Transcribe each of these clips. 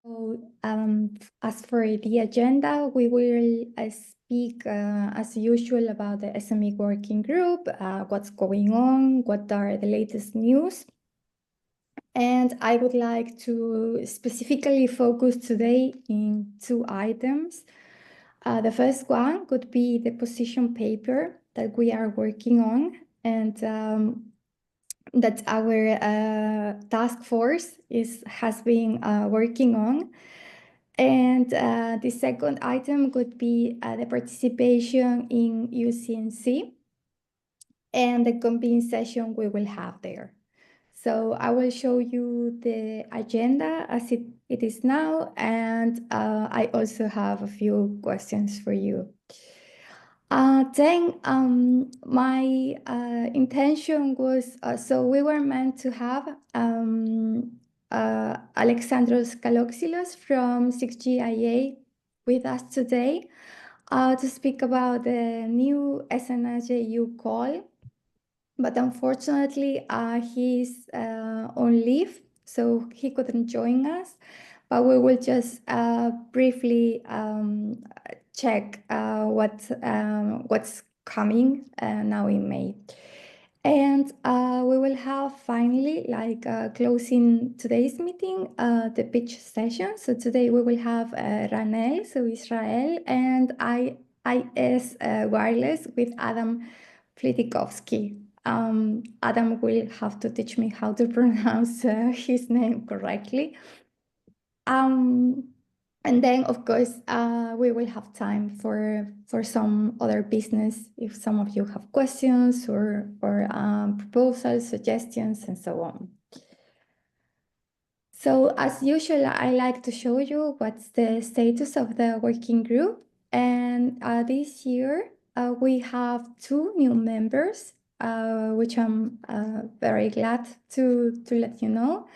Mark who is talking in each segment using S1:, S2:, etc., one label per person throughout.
S1: So, as for the agenda, we will speak as usual about the SME Working Group, what's going on, what are the latest news. And I would like to specifically focus today in two items. The first one could be the position paper that we are working on, and that our task force has been working on. And the second item could be the participation in EuCNC and the convene session we will have there. So I will show you the agenda as it is now, and I also have a few questions for you. Then my intention was, so we were meant to have Alexandros Kaloxilos from 6GIA with us today to speak about the new SNS JU call. But unfortunately, he's on leave, so he couldn't join us. But we will just briefly check what's coming now in May. And we will have finally, closing today's meeting, the pitch session. So today we will have RunEL, so Israel, and IS Wireless with Adam Flitikovsky. Adam will have to teach me how to pronounce his name correctly. And then, of course, we will have time for some other business if some of you have questions or proposals, suggestions, and so on. So as usual, I like to show you what's the status of the working group. And this year, we have 2 new members, which I'm very glad to let you know.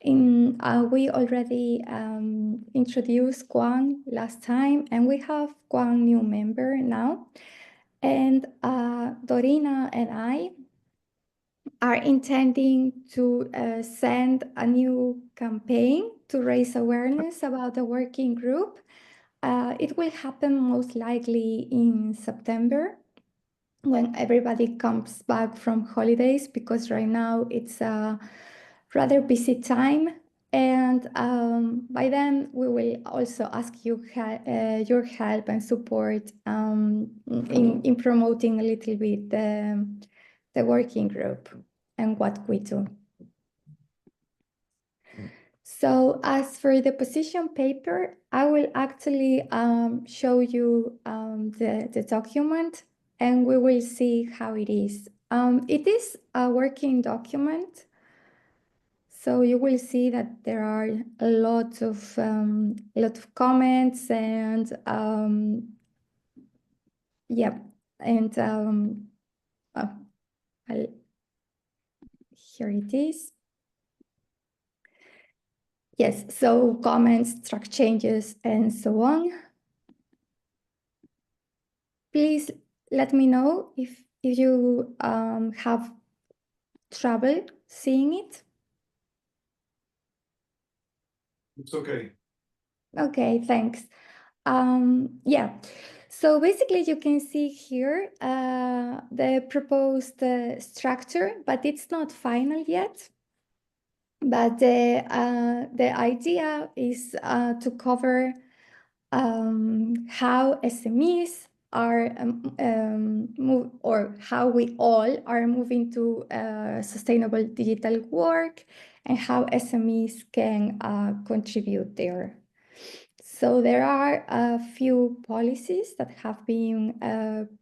S1: We already introduced Kwang last time, and we have Kwang new member now. And Dorina and I are intending to send a new campaign to raise awareness about the working group. It will happen most likely in September when everybody comes back from holidays, because right now it's a rather busy time. And by then we will also ask you your help and support in promoting a little bit the working group and what we do. So as for the position paper, I will actually show you the document, and we will see how it is. It is a working document, so you will see that there are a lot of comments and yeah, and here it is. Yes, so comments, track changes, and so on. Please let me know if you have trouble seeing it.
S2: It's okay.
S1: Okay, thanks. Yeah, so basically you can see here the proposed structure, but it's not final yet. But the idea is to cover how SMEs are or how we all are moving to sustainable digital work, and how SMEs can contribute there. So there are a few policies that have been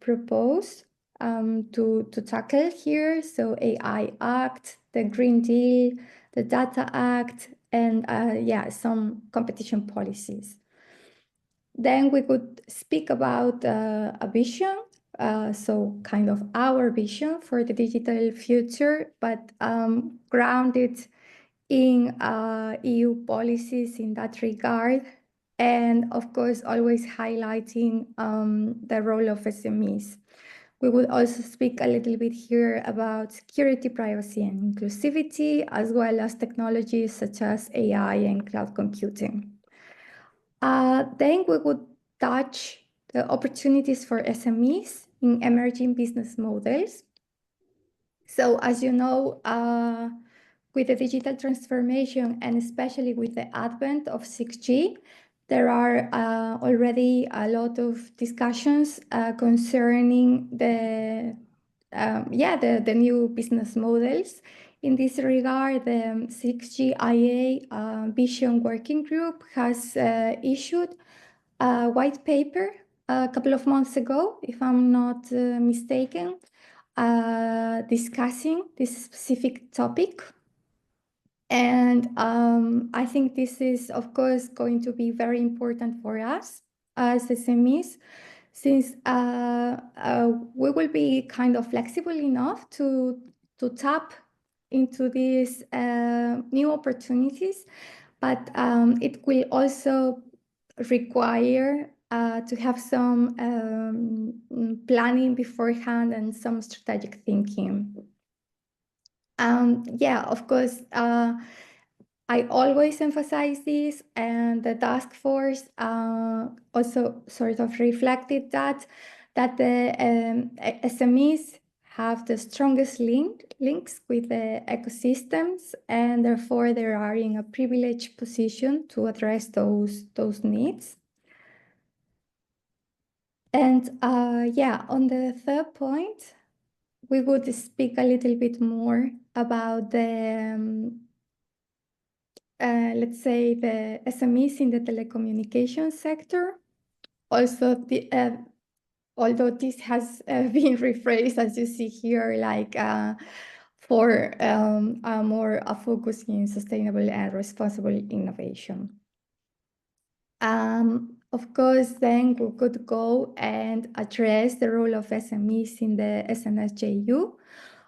S1: proposed to tackle here. So AI Act, the Green Deal, the Data Act, and yeah, some competition policies. Then we could speak about a vision, so kind of our vision for the digital future, but grounded in EU policies in that regard. And of course, always highlighting the role of SMEs. We will also speak a little bit here about security, privacy, and inclusivity, as well as technologies such as AI and cloud computing. Then we would touch the opportunities for SMEs in emerging business models. So as you know, with the digital transformation and especially with the advent of 6G, there are already a lot of discussions concerning the new business models. In this regard, the 6G IA Vision Working Group has issued a white paper a couple of months ago, if I'm not mistaken, discussing this specific topic. And I think this is, of course, going to be very important for us as SMEs, since we will be kind of flexible enough to tap into these new opportunities, but it will also require to have some planning beforehand and some strategic thinking. Yeah, of course, I always emphasize this, and the task force also sort of reflected that the SMEs have the strongest links with the ecosystems, and therefore they are in a privileged position to address those needs. And yeah, on the third point, we would speak a little bit more about the let's say the SMEs in the telecommunications sector. Also, although this has been rephrased, as you see here, like for more a focus in sustainable and responsible innovation. Of course, then we could go and address the role of SMEs in the SNS JU.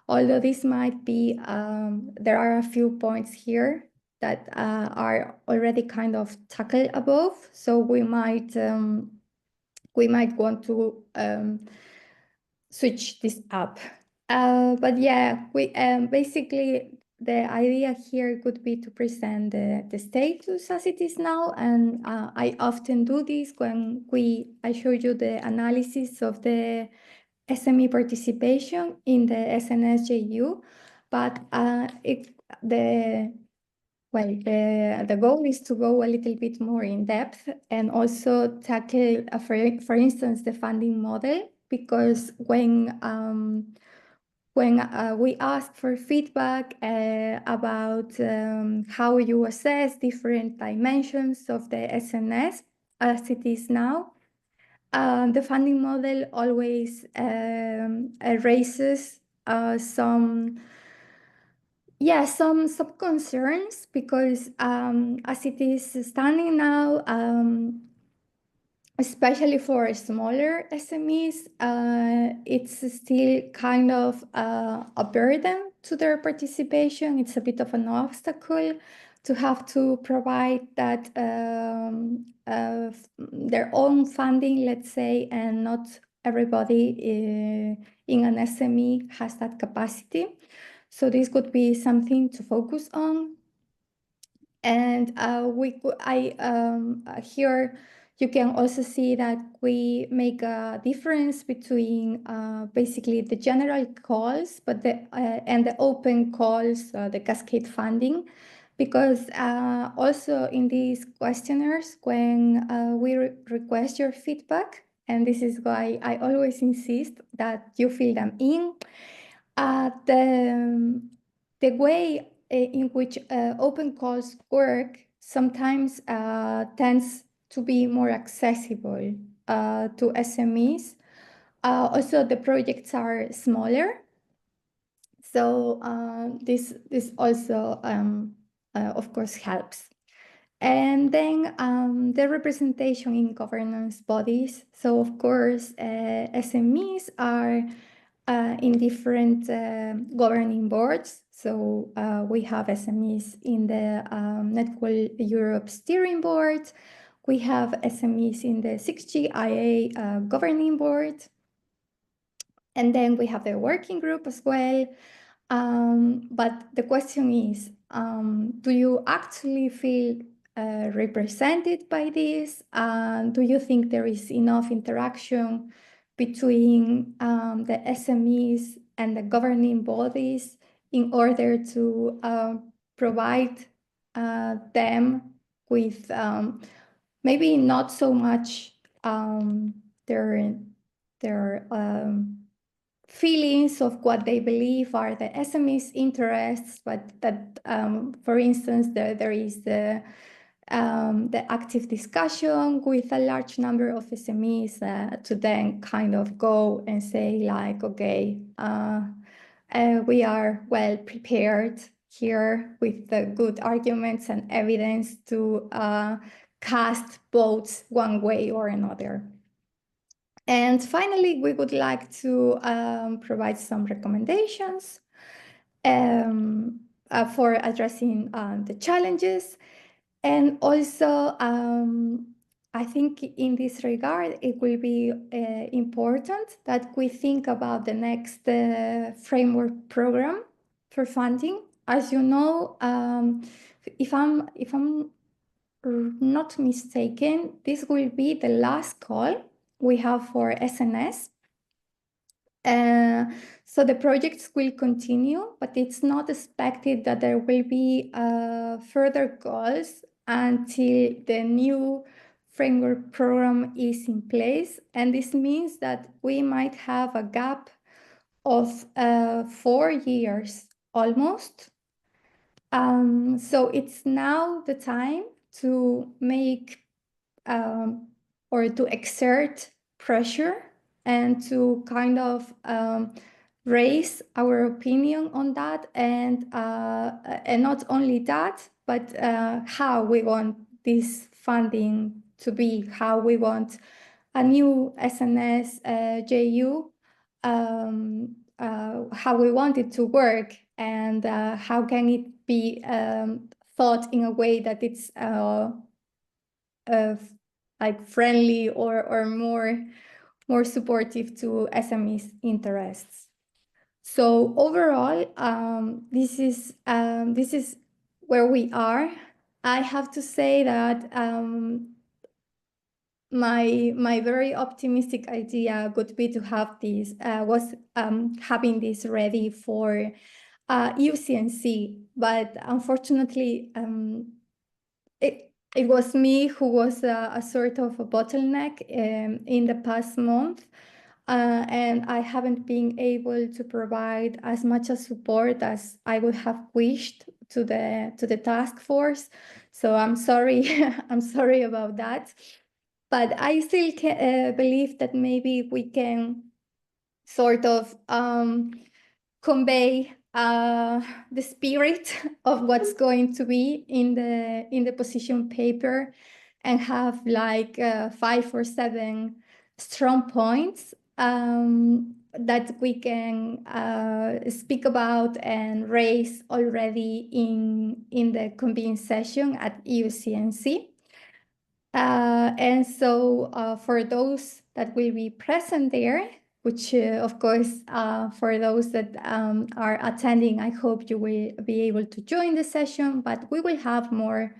S1: Although this might be, there are a few points here that are already kind of tackled above. So we might want to switch this up. But yeah, we basically the idea here could be to present the status as it is now, and I often do this when I show you the analysis of the SME participation in the SNS JU, but the goal is to go a little bit more in depth and also tackle, for instance, the funding model, because when we ask for feedback about how you assess different dimensions of the SNS as it is now, the funding model always raises some concerns, because as it is standing now, especially for smaller SMEs, it's still kind of a burden to their participation. It's a bit of an obstacle to have to provide that their own funding, let's say, and not everybody in an SME has that capacity. So this could be something to focus on. And here you can also see that we make a difference between basically the general calls, but and the open calls, the cascade funding, because also in these questionnaires, when we request your feedback, and this is why I always insist that you fill them in, the way in which open calls work sometimes tends to be more accessible to SMEs. Also, the projects are smaller, so this also, of course, helps. And then the representation in governance bodies. So, of course, SMEs are in different governing boards. So we have SMEs in the NetworldEurope Steering Board. We have SMEs in the 6G IA Governing Board. And then we have the working group as well. But the question is, do you actually feel represented by this? Do you think there is enough interaction between the SMEs and the governing bodies in order to provide them with maybe not so much their feelings of what they believe are the SMEs' interests, but that, for instance, there is the active discussion with a large number of SMEs to then kind of go and say like, okay, we are well prepared here with the good arguments and evidence to cast votes one way or another. And finally, we would like to provide some recommendations for addressing the challenges. And also, I think in this regard, it will be important that we think about the next framework program for funding. As you know, if I'm not mistaken, this will be the last call we have for SNS. So the projects will continue, but it's not expected that there will be further calls until the new framework program is in place. And this means that we might have a gap of 4 years almost. So it's now the time to make or to exert pressure and to kind of raise our opinion on that, and not only that, but how we want this funding to be, how we want a new SNS JU, how we want it to work, and how can it be thought in a way that it's like friendly or more supportive to SMEs' interests. So overall, this is where we are. I have to say that my very optimistic idea would be to have this having this ready for EuCNC, but unfortunately, it was me who was a sort of a bottleneck in the past month, and I haven't been able to provide as much support as I would have wished to the task force. So I'm sorry, I'm sorry about that. But I still believe that maybe we can sort of convey the spirit of what's going to be in the position paper, and have like 5 or 7 strong points that we can speak about and raise already in the convened session at EuCNC. And so for those that will be present there, which of course, for those that are attending, I hope you will be able to join the session, but we will have more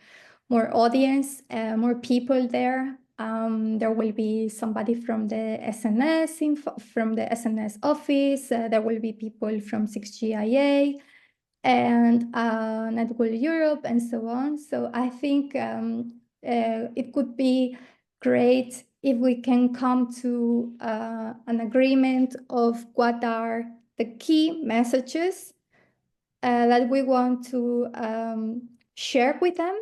S1: audience, more people there. There will be somebody from the SNS, from the SNS office. There will be people from 6GIA and NetworldEurope and so on. So I think it could be great if we can come to an agreement of what are the key messages that we want to share with them,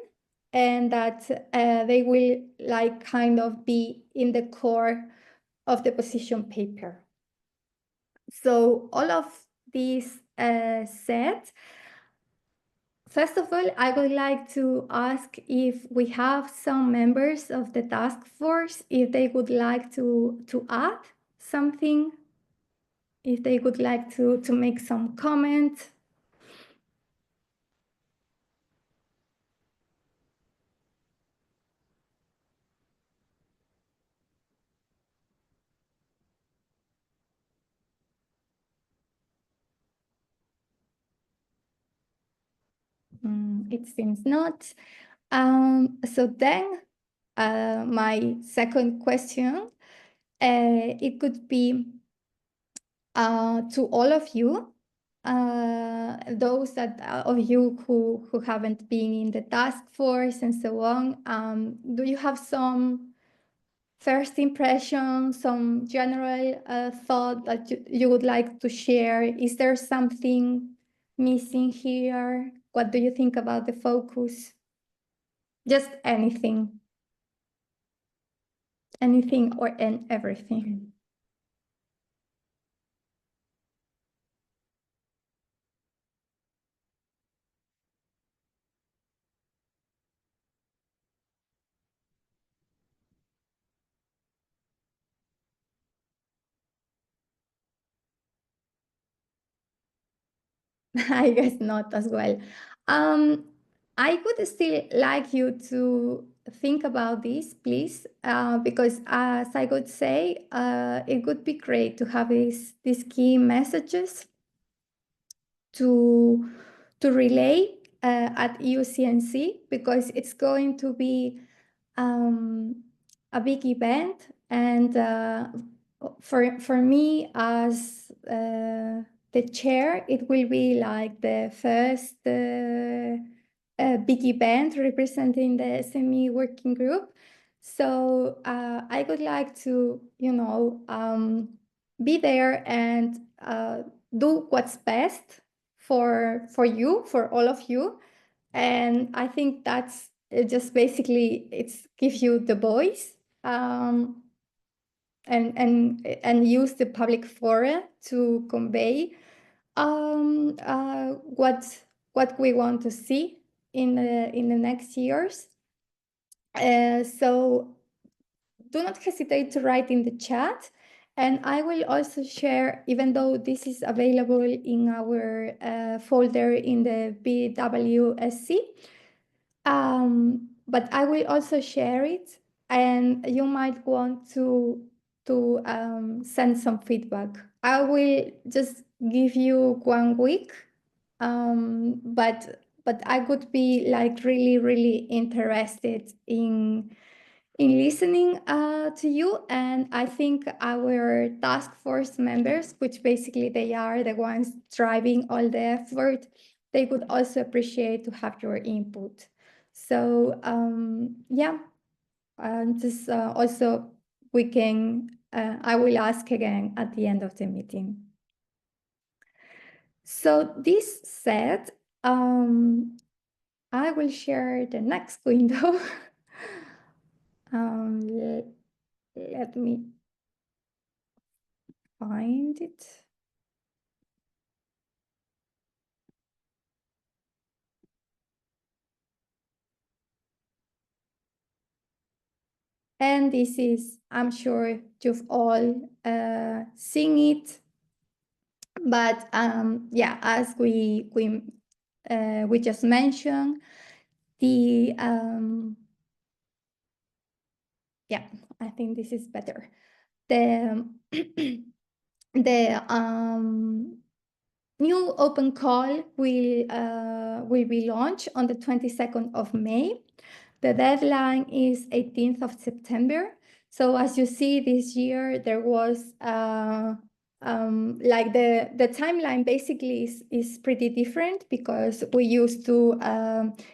S1: and that they will like kind of be in the core of the position paper. So all of these said, first of all, I would like to ask if we have some members of the task force, if they would like to add something, if they would like to make some comment. It seems not. So then my second question, it could be to all of you, those of you who haven't been in the task force and so on. Do you have some first impression, some general thought that you would like to share? Is there something missing here? What do you think about the focus? Just anything. Anything or and everything. I guess not as well. I would still like you to think about this, please, because as I would say, it would be great to have these key messages to relay at EuCNC, because it's going to be a big event, and for me as the chair, it will be like the first big event representing the SME working group. So I would like to, be there and do what's best for you, for all of you. And I think that's just basically it's give you the voice, and use the public forum to convey what we want to see in the next years. So do not hesitate to write in the chat. And I will also share, even though this is available in our folder in the BWSC, but I will also share it, and you might want to send some feedback. I will just give you 1 week, but I would be like really interested in listening to you. And I think our task force members, which basically they are the ones driving all the effort, they would also appreciate to have your input. So yeah, just also we can, I will ask again at the end of the meeting. So this said, I will share the next window. Let me find it. And this is, I'm sure you've all seen it. But yeah, as we just mentioned, the yeah, I think this is better. The the new open call will be launched on the 22nd of May. The deadline is 18th of September. So as you see, this year there was like the timeline basically is pretty different, because we used to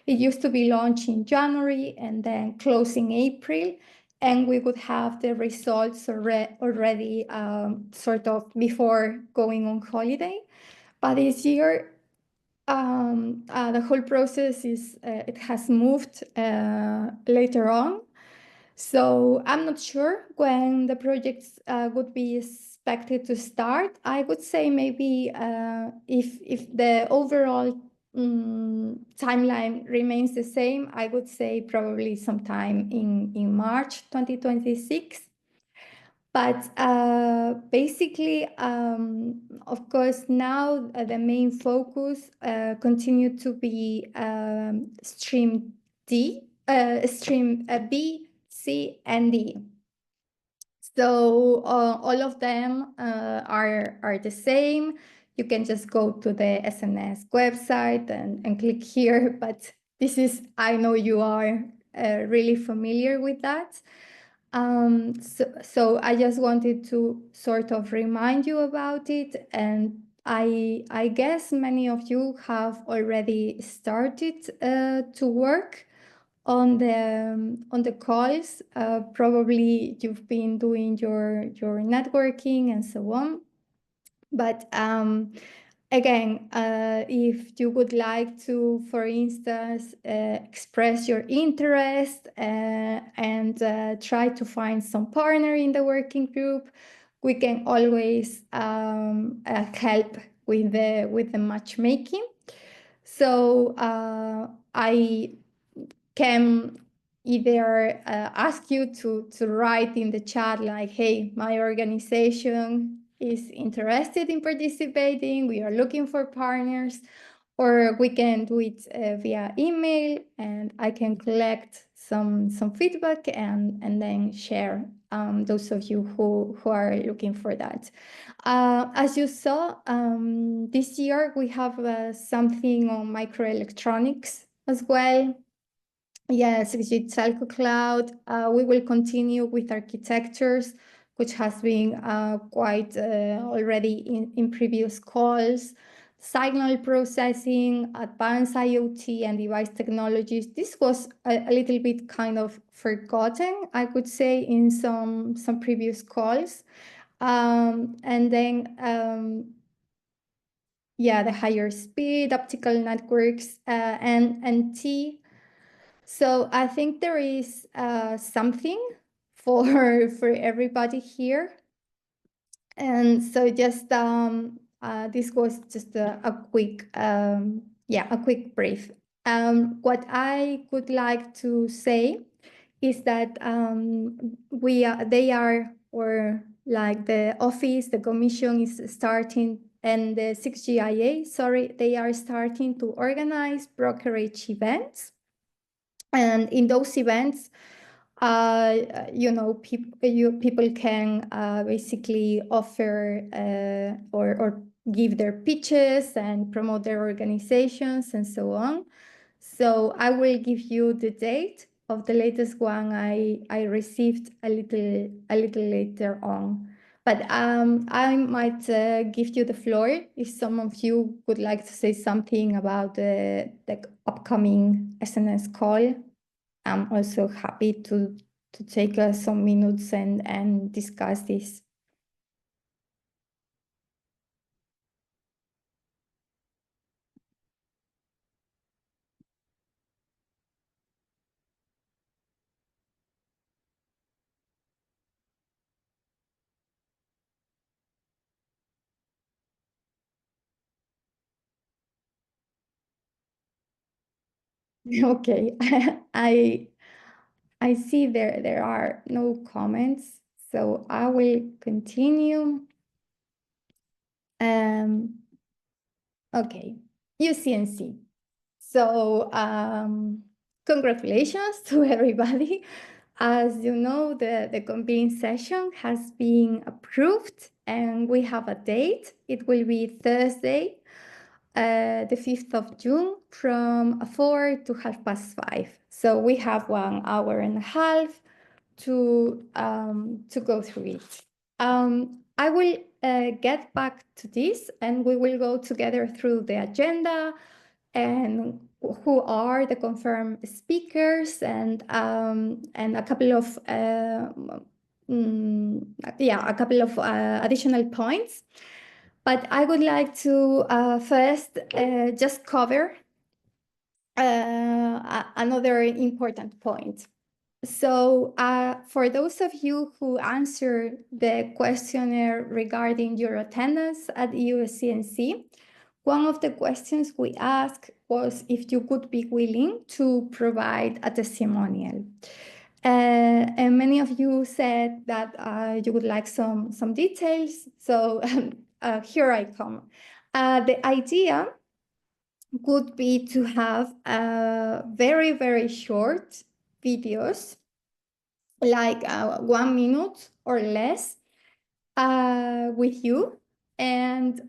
S1: it used to be launched in January and then close in April, and we would have the results already sort of before going on holiday. But this year, the whole process is it has moved later on. So I'm not sure when the projects would be expected to start. I would say maybe if the overall timeline remains the same, I would say probably sometime in March 2026. But basically, of course, now the main focus continue to be stream B, C, and D. So all of them are the same. You can just go to the SNS website and click here, but this is, I know you are really familiar with that. So I just wanted to sort of remind you about it, and I guess many of you have already started to work on the calls. Probably you've been doing your networking and so on. But again, if you would like to, for instance, express your interest and try to find some partner in the working group, we can always help with the matchmaking. So I can either ask you to write in the chat like, hey, my organization is interested in participating, we are looking for partners, or we can do it via email, and I can collect some feedback and then share those of you who are looking for that. As you saw, this year we have something on microelectronics as well. Yes, Git Telco Cloud. We will continue with architectures, which has been quite already in previous calls. Signal processing, advanced IoT and device technologies. This was a little bit kind of forgotten, I could say, in some previous calls. And then, yeah, the higher speed optical networks and T. So I think there is something for everybody here. And so just this was just a quick a quick brief. What I would like to say is that they are, or like the office, the commission is starting, and the 6GIA, sorry, they are starting to organize brokerage events. And in those events, you know, people can basically offer or give their pitches and promote their organizations and so on. So I will give you the date of the latest one I received a little later on. But I might give you the floor if some of you would like to say something about the upcoming SNS call. I'm also happy to take some minutes and discuss this. Okay, I see there are no comments, so I will continue. Okay, EuCNC. So congratulations to everybody. As you know, the convening session has been approved and we have a date. It will be Thursday, the 5th of June from 4 to 5:30. So we have 1 hour and a half to go through it. I will get back to this and we will go together through the agenda and who are the confirmed speakers and a couple of a couple of additional points. But I would like to first just cover another important point. So for those of you who answered the questionnaire regarding your attendance at EuCNC, one of the questions we asked was if you would be willing to provide a testimonial. And many of you said that you would like some details. So here I come. The idea would be to have very, very short videos, like 1 minute or less, with you, and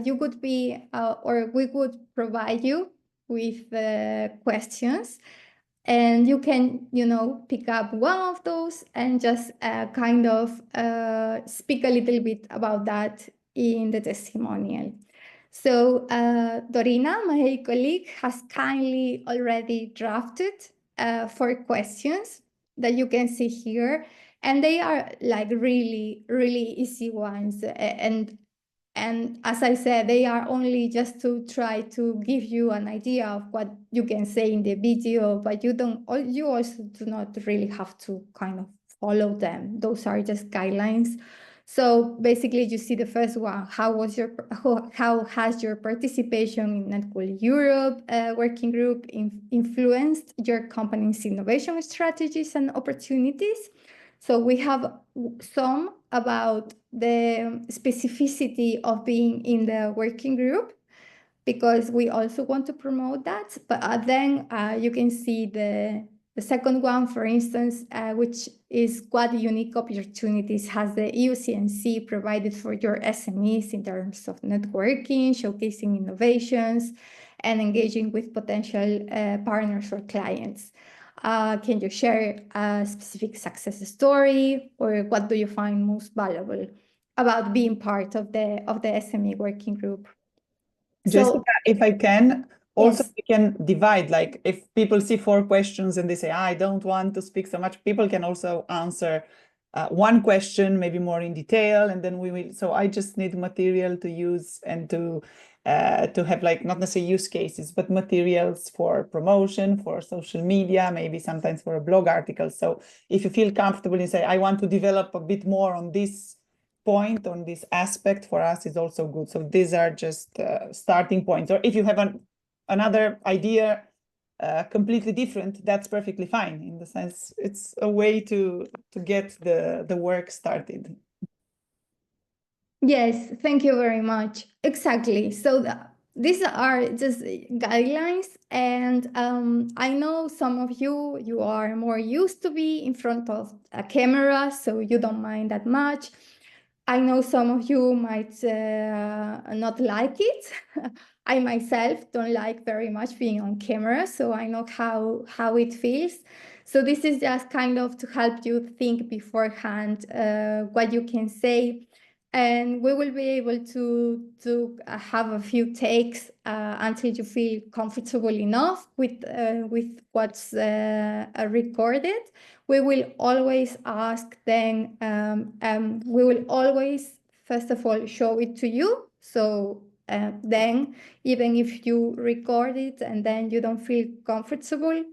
S1: you would be, or we would provide you with questions. And you can, pick up one of those and just kind of speak a little bit about that in the testimonial. So Dorina, my colleague, has kindly already drafted 4 questions that you can see here. And they are like really, really easy ones. And as I said, they are only just to try to give you an idea of what you can say in the video, but you also do not really have to kind of follow them. Those are just guidelines. So basically, you see the first one: how has your participation in Networld Europe Working Group influenced your company's innovation strategies and opportunities? So we have some about the specificity of being in the working group, because we also want to promote that. But then you can see the second one, for instance, which is what unique opportunities has the EuCNC provided for your SMEs in terms of networking, showcasing innovations, and engaging with potential partners or clients. Can you share a specific success story, or what do you find most valuable about being part of the SME working group?
S3: Jessica, if I can, also
S1: yes.
S3: we can divide, like if people see 4 questions and they say, I don't want to speak so much, people can also answer one question, maybe more in detail, and then we will. So I just need material to use and to have, like, not necessarily use cases, but materials for promotion, for social media, maybe sometimes for a blog article. So if you feel comfortable and say, I want to develop a bit more on this point, on this aspect, for us is also good. So these are just starting points. Or if you have another idea completely different, that's perfectly fine. In the sense, it's a way to get the work started.
S1: Yes, thank you very much. Exactly. So these are just guidelines, and I know some of you are more used to be in front of a camera, so you don't mind that much. I know some of you might not like it. I myself don't like very much being on camera, so I know how it feels. So this is just kind of to help you think beforehand what you can say. And we will be able to have a few takes until you feel comfortable enough with what's recorded. We will always ask then, we will always, first of all, show it to you. So then, even if you record it and then you don't feel comfortable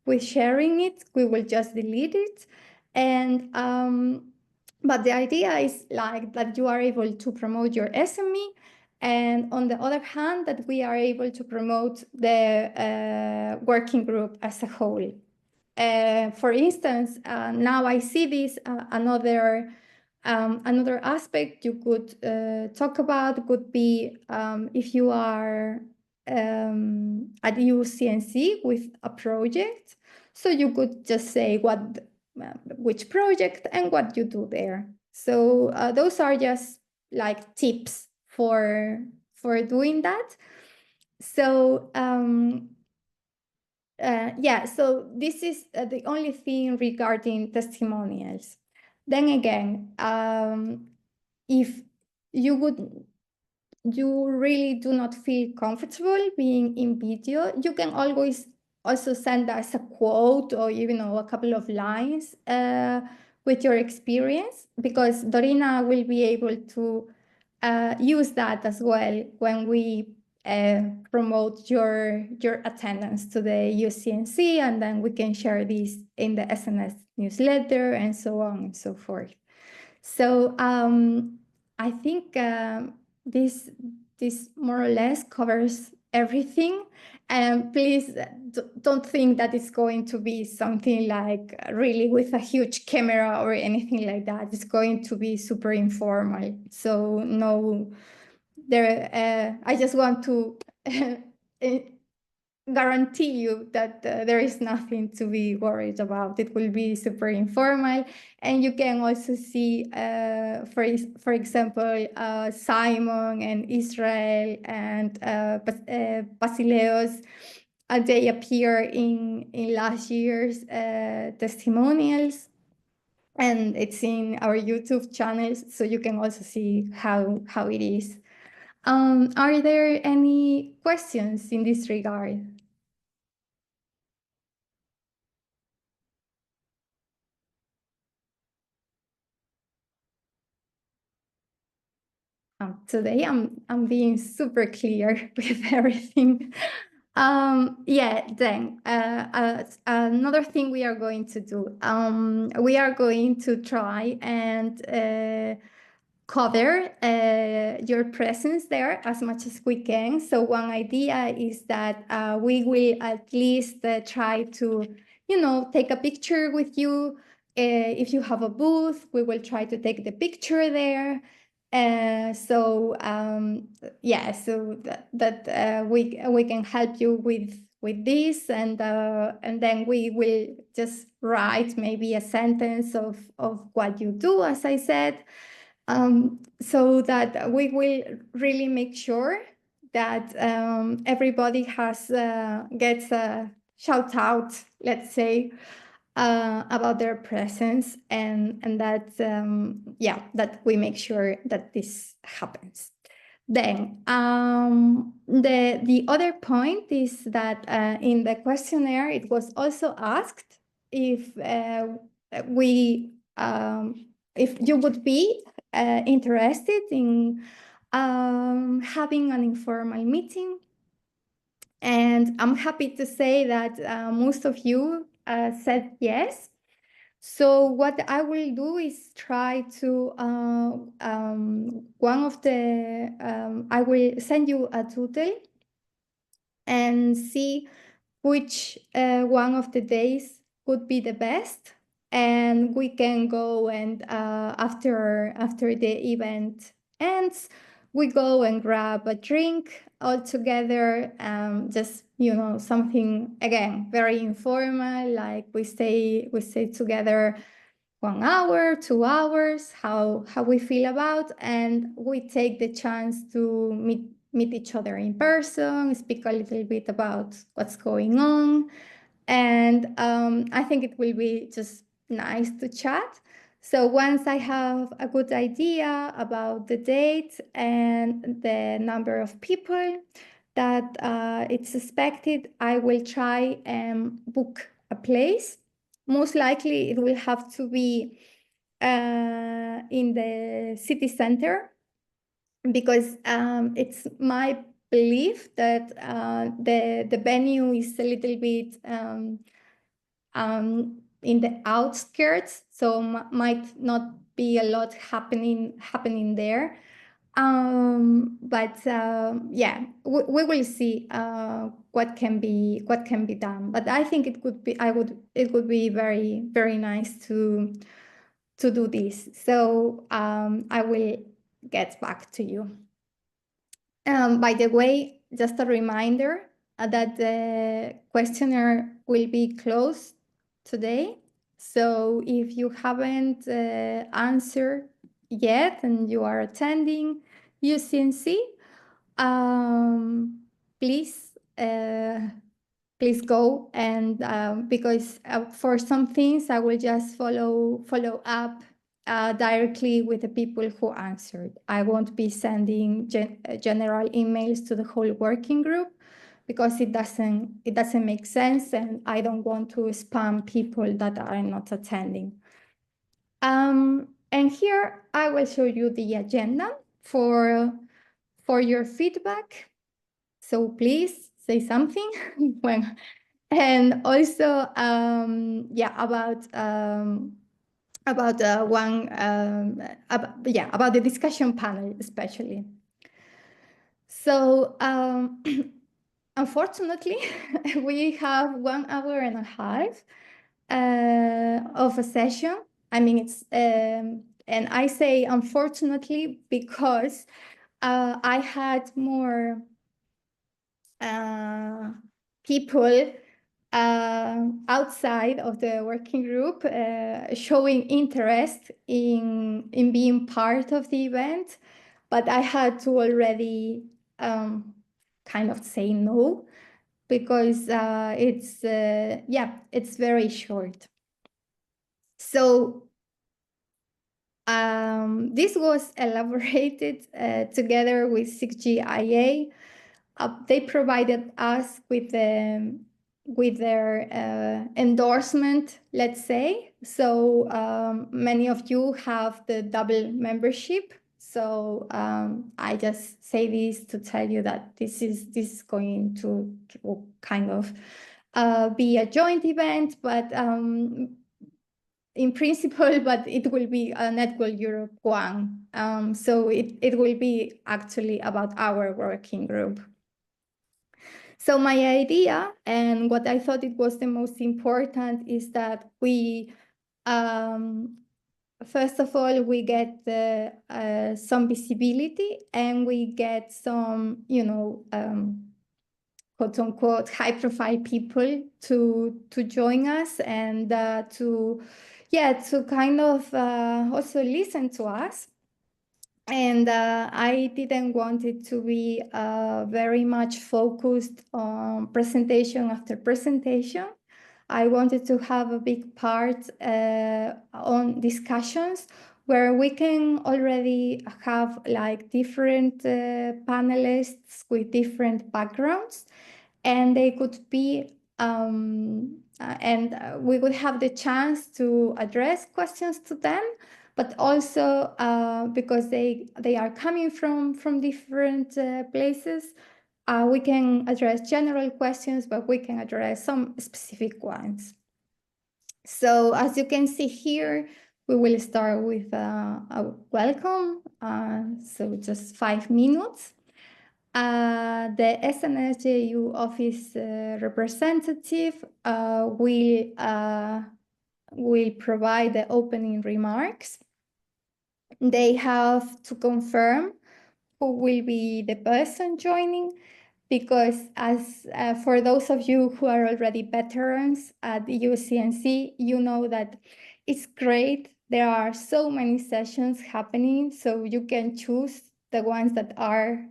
S1: with sharing it, we will just delete it. And but the idea is like that you are able to promote your SME, and on the other hand, that we are able to promote the working group as a whole. For instance, now I see this another aspect you could talk about could be if you are at EuCNC with a project, so you could just say which project and what you do there. So those are just like tips for doing that. So yeah, so this is the only thing regarding testimonials. Then again, if you really do not feel comfortable being in video, you can always also send us a quote or even a couple of lines with your experience, because Dorina will be able to use that as well when we promote your attendance to the EuCNC, and then we can share this in the SNS newsletter and so on and so forth. So I think this more or less covers everything. And please don't think that it's going to be something like really with a huge camera or anything like that. It's going to be super informal. So no, I just want to guarantee you that there is nothing to be worried about. It will be super informal. And you can also see, for example, Simon and Israel and Basileos they appear in last year's testimonials, and it's in our YouTube channels, so you can also see how it is. Are there any questions in this regard? Today I'm being super clear with everything. Yeah, then another thing we are going to do, we are going to try and cover your presence there as much as we can. So one idea is that we will at least try to, take a picture with you. If you have a booth, we will try to take the picture there. So that we can help you with this, and then we will just write maybe a sentence of what you do, as I said, so that we will really make sure that everybody gets a shout out, let's say, about their presence, and that that we make sure that this happens. Then the other point is that in the questionnaire it was also asked if if you would be interested in having an informal meeting. And I'm happy to say that most of you said yes. So what I will do is try to, I will send you a doodle and see which one of the days would be the best. And we can go and after the event ends, we go and grab a drink all together, just, something, again, very informal, like we stay together 1 hour, 2 hours, how we feel about, and we take the chance to meet each other in person, speak a little bit about what's going on. And I think it will be just nice to chat. So once I have a good idea about the date and the number of people that it's expected, I will try and book a place. Most likely it will have to be in the city center, because it's my belief that the venue is a little bit in the outskirts, so might not be a lot happening there. But yeah, we will see what can be done. But I think it would be very, very nice to do this. So I will get back to you. By the way, just a reminder that the questionnaire will be closed today. So if you haven't answered yet and you are attending EuCNC, please go, and because for some things I will just follow up directly with the people who answered. I won't be sending general emails to the whole working group, because it doesn't make sense, and I don't want to spam people that are not attending. And here I will show you the agenda for your feedback. So please say something when, and also about about the discussion panel especially. So unfortunately, we have 1 hour and a half of a session. I mean, it's and I say unfortunately because I had more people outside of the working group showing interest in being part of the event, but I had to already kind of say no, because it's very short. So this was elaborated together with 6GIA. They provided us with their endorsement, let's say. So many of you have the double membership. So I just say this to tell you that this is going to kind of be a joint event, but in principle, but it will be a NetworldEurope one. So it will be actually about our working group. So my idea and what I thought it was the most important is that we, first of all, we get some visibility and we get some, quote unquote, high profile people to join us and to kind of also listen to us. And I didn't want it to be very much focused on presentation after presentation. I wanted to have a big part on discussions where we can already have like different panelists with different backgrounds, and they could be we would have the chance to address questions to them, but also because they are coming from different places, we can address general questions, but we can address some specific ones. So as you can see here, we will start with a welcome, so just 5 minutes. The SNS JU office representative will provide the opening remarks. They have to confirm who will be the person joining, because as for those of you who are already veterans at the EuCNC, you know that it's great. There are so many sessions happening, so you can choose the ones that are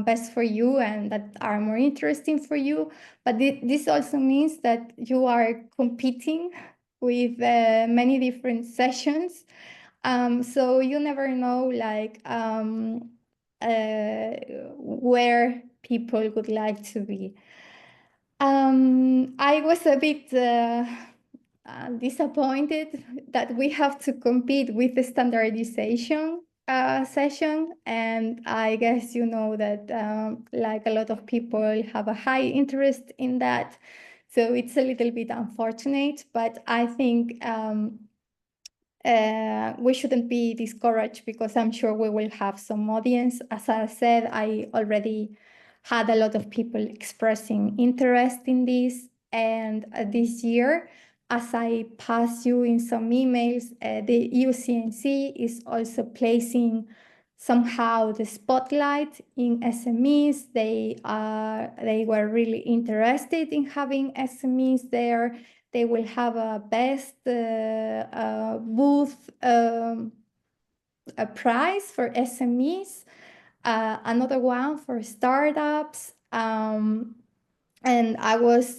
S1: best for you and that are more interesting for you. But this also means that you are competing with many different sessions. So you never know, like, where people would like to be. I was a bit disappointed that we have to compete with the standardization session, and I guess you know that like a lot of people have a high interest in that, so it's a little bit unfortunate, but I think we shouldn't be discouraged, because I'm sure we will have some audience. As I said, I already had a lot of people expressing interest in this, and this year, as I pass you in some emails, the EuCNC is also placing somehow the spotlight in SMEs. They were really interested in having SMEs there. They will have a best booth a prize for SMEs, another one for startups, and I was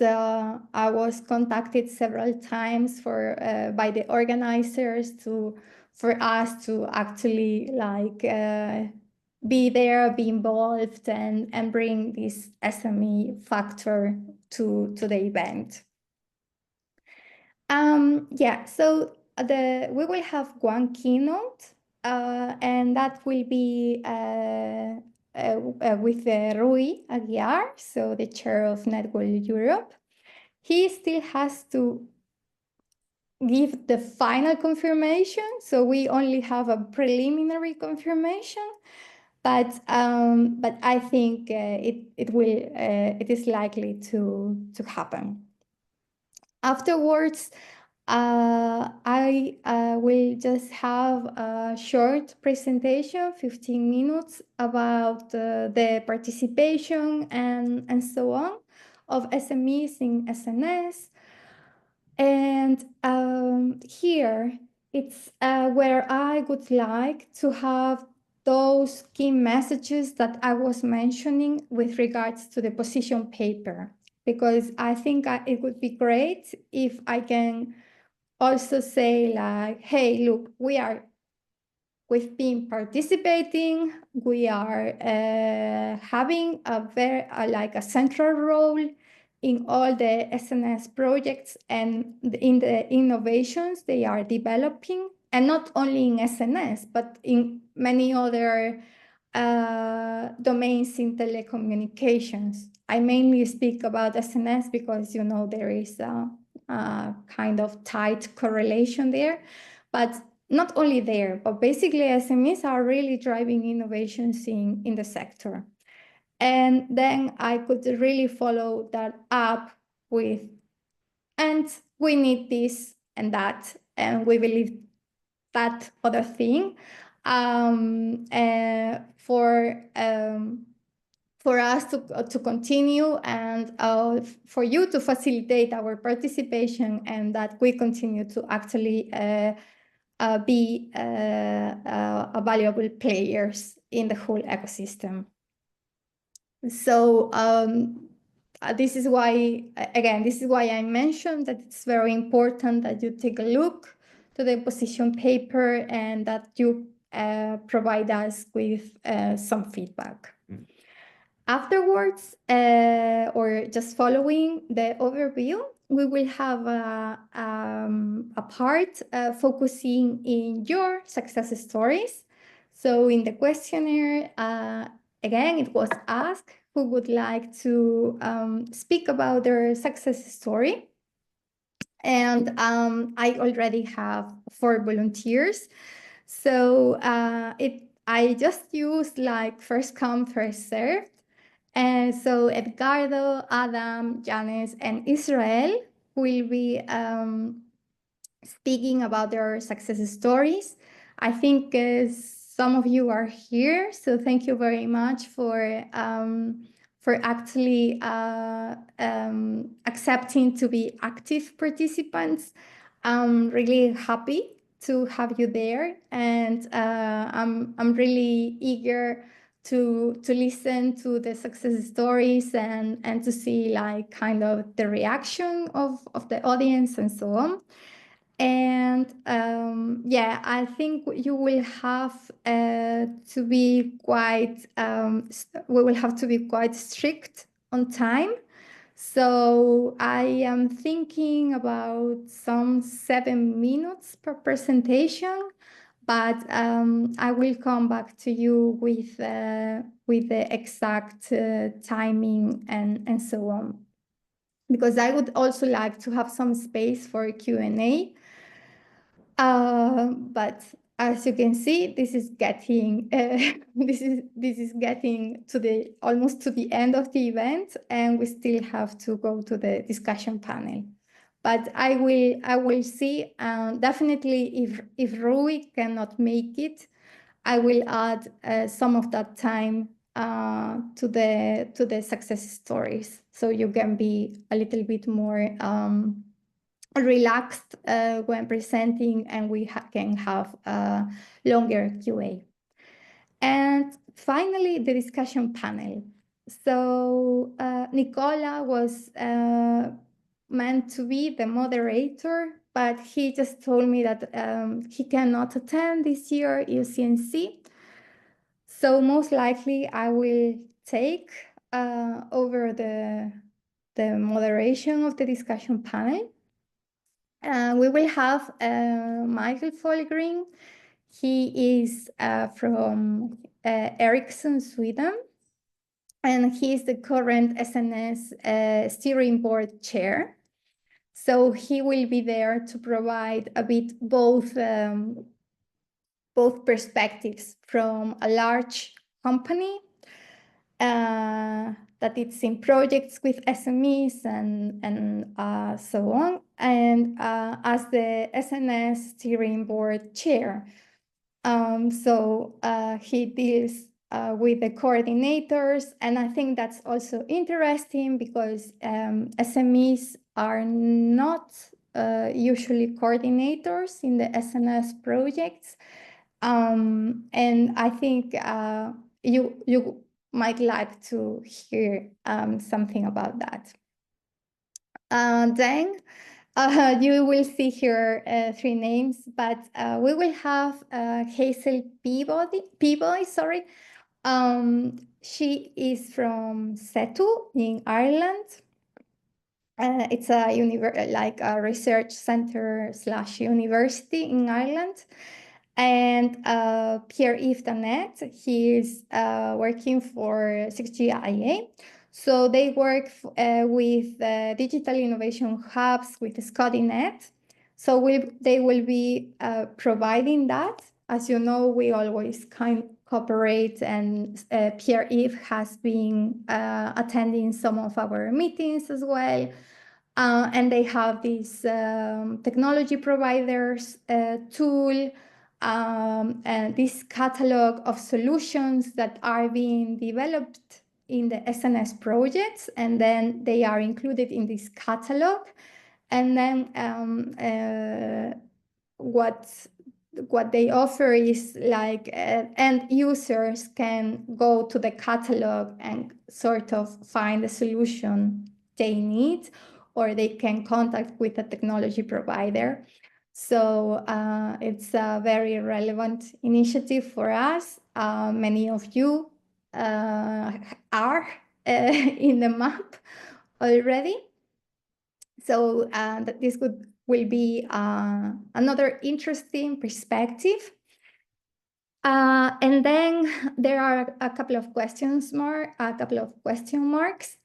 S1: contacted several times by the organizers for us to actually like be there, be involved, and bring this SME factor to the event. So we will have one keynote, and that will be with Rui Aguiar, so the chair of NetworldEurope. He still has to give the final confirmation, so we only have a preliminary confirmation. But I think it is likely to happen. Afterwards, I will just have a short presentation, 15 minutes, about the participation and so on of SMEs in SNS. And here, it's where I would like to have those key messages that I was mentioning with regards to the position paper. because I think it would be great if I can also say like, hey, look, we've been participating, we are having a very like a central role in all the SNS projects and in the innovations they are developing, and not only in SNS, but in many other domains in telecommunications. I mainly speak about SNS because, you know, there is a kind of tight correlation there, but not only there, but basically SMEs are really driving innovations in the sector. And then I could really follow that up with, and we need this and that, and we believe that other thing for us to continue, and for you to facilitate our participation, and that we continue to actually be valuable players in the whole ecosystem. So this is why, again, this is why I mentioned that it's very important that you take a look to the position paper and that you provide us with some feedback. Afterwards, or just following the overview, we will have a part focusing in your success stories. So in the questionnaire, again, it was asked who would like to speak about their success story. And I already have 4 volunteers. So I just used like first come, first served. And so Edgardo, Adam, Janice, and Israel will be speaking about their success stories. I think some of you are here, so thank you very much for actually accepting to be active participants. I'm really happy to have you there, and I'm really eager to listen to the success stories and to see like kind of the reaction of the audience and so on. And yeah, I think you will have to be quite, we will have to be quite strict on time. So I am thinking about some 7 minutes per presentation, but I will come back to you with the exact timing and so on, because I would also like to have some space for Q&A. But as you can see, this is getting this is getting to the almost to the end of the event, and we still have to go to the discussion panel. But I will see definitely if Rui cannot make it, I will add some of that time to the success stories, so you can be a little bit more relaxed when presenting, and we can have a longer QA. And finally, the discussion panel. So Nicola was meant to be the moderator, but he just told me that he cannot attend this year EuCNC. So most likely I will take over the moderation of the discussion panel. We will have Michael Folgren. He is from Ericsson, Sweden, and he is the current SNS steering board chair. So he will be there to provide a bit both perspectives from a large company that it's in projects with SMEs and so on, and as the SNS steering board chair. So he deals with the coordinators, and I think that's also interesting because SMEs are not usually coordinators in the SNS projects, and I think you might like to hear something about that. Then you will see here 3 names, but we will have Hazel Peabody, sorry. She is from SETU in Ireland. It's like a research center / university in Ireland. And Pierre-Yves Danet, he is working for 6GIA. So they work with digital innovation hubs with SCODINET. So they will be providing that. As you know, we always cooperate, and Pierre-Yves has been attending some of our meetings as well. And they have this technology providers tool, and this catalog of solutions that are being developed in the SNS projects, and then they are included in this catalog. And then what they offer is like end users can go to the catalog and sort of find the solution they need, or they can contact with a technology provider. So it's a very relevant initiative for us. Many of you are in the map already. So this will be another interesting perspective. And then there are a couple of question marks.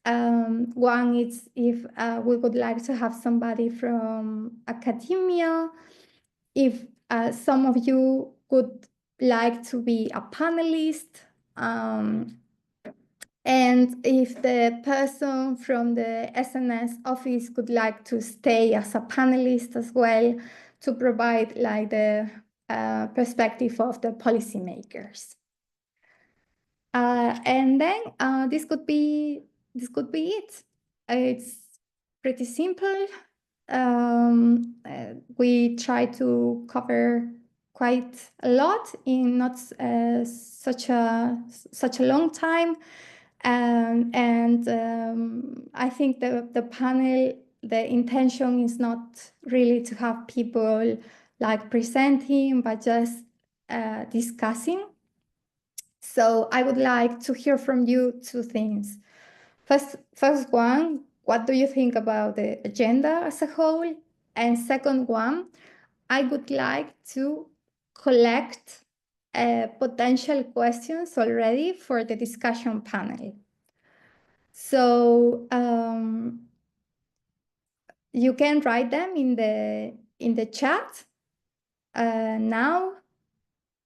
S1: One is if we would like to have somebody from academia, if some of you would like to be a panelist, and if the person from the SNS office would like to stay as a panelist as well, to provide like the perspective of the policymakers. And then this could be it. It's pretty simple. We try to cover quite a lot in not such a long time. And I think the panel, the intention is not really to have people like presenting, but just discussing. So I would like to hear from you 2 things. First one, what do you think about the agenda as a whole? And second one, I would like to collect potential questions already for the discussion panel. So you can write them in the chat now,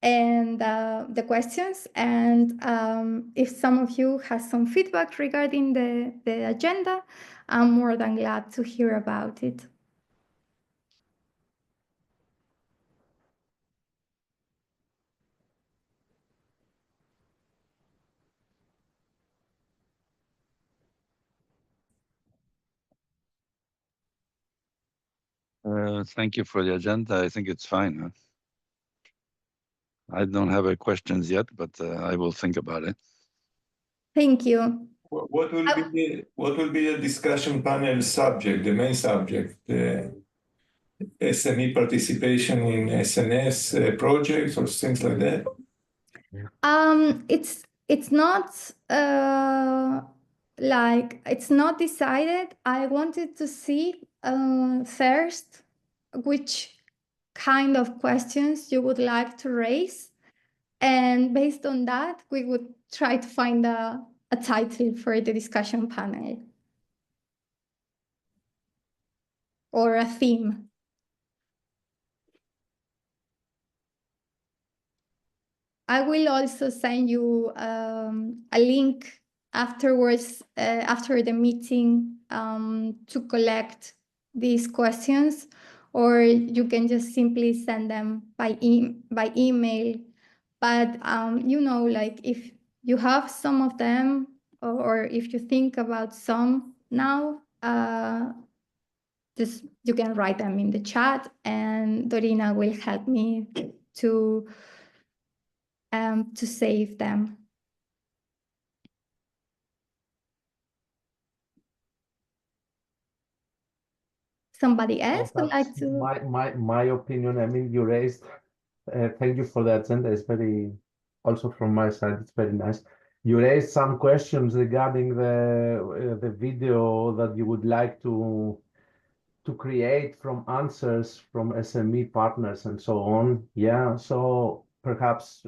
S1: and the questions. And if some of you has some feedback regarding the agenda, I'm more than glad to hear about it.
S4: Thank you for the agenda. I think it's fine. Huh? I don't have any questions yet, but I will think about it.
S1: Thank you.
S2: What will be the discussion panel subject, the main subject? SME participation in SNS projects or things like that?
S1: It's not like it's not decided. I wanted to see first which kind of questions you would like to raise, and based on that, we would try to find a title for the discussion panel or a theme. I will also send you a link afterwards, after the meeting, to collect these questions, or you can just simply send them by email. But you know, like if you have some of them, or if you think about some now, just you can write them in the chat, and Dorina will help me to save them. somebody else would
S5: That's
S1: like to?
S5: my opinion. I mean, you raised. Thank you for the agenda. It's very, also from my side, it's very nice. You raised some questions regarding the video that you would like to create from answers from SME partners and so on. Yeah, so perhaps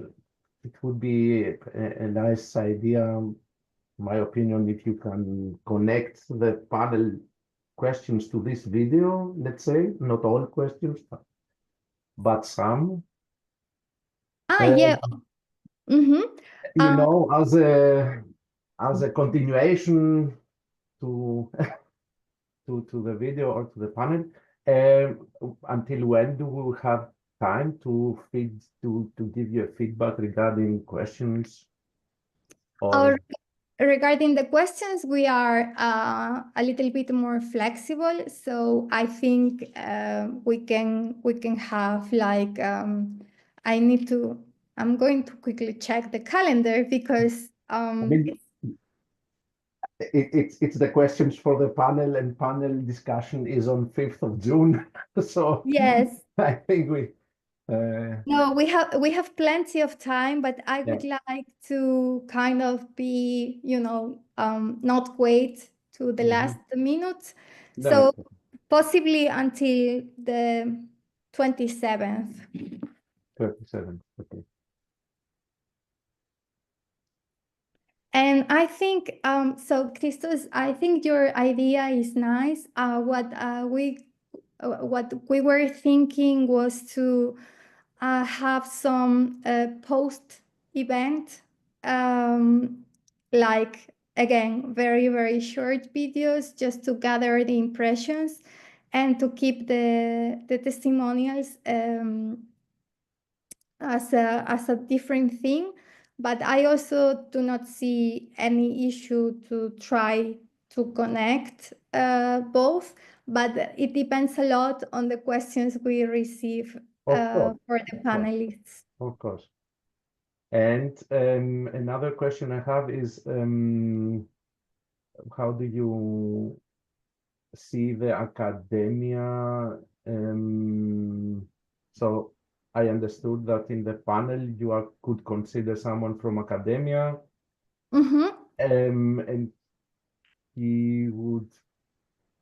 S5: it would be a nice idea, my opinion, if you can connect the panel questions to this video, let's say, not all questions, but some.
S1: Yeah. Mm-hmm.
S5: You know, as a continuation to to the video or to the panel. Until when do we have time to give you a feedback regarding questions? Or
S1: Regarding the questions, we are a little bit more flexible. So I think we can have like I'm going to quickly check the calendar because
S5: I mean, it's the questions for the panel, and panel discussion is on 5th of June. So
S1: yes.
S5: I think we
S1: No, we have plenty of time, but I would like to kind of be, not wait to the last minute. So possibly until the 27th.
S5: 37th. Okay.
S1: And I think, so Christos, I think your idea is nice. What we were thinking was to have some post-event, like, again, very, very short videos just to gather the impressions and to keep the testimonials as a different thing. But I also do not see any issue to try to connect both, but it depends a lot on the questions we receive for the panelists.
S5: Of course. And another question I have is, how do you see the academia? So I understood that in the panel you could consider someone from academia, and he would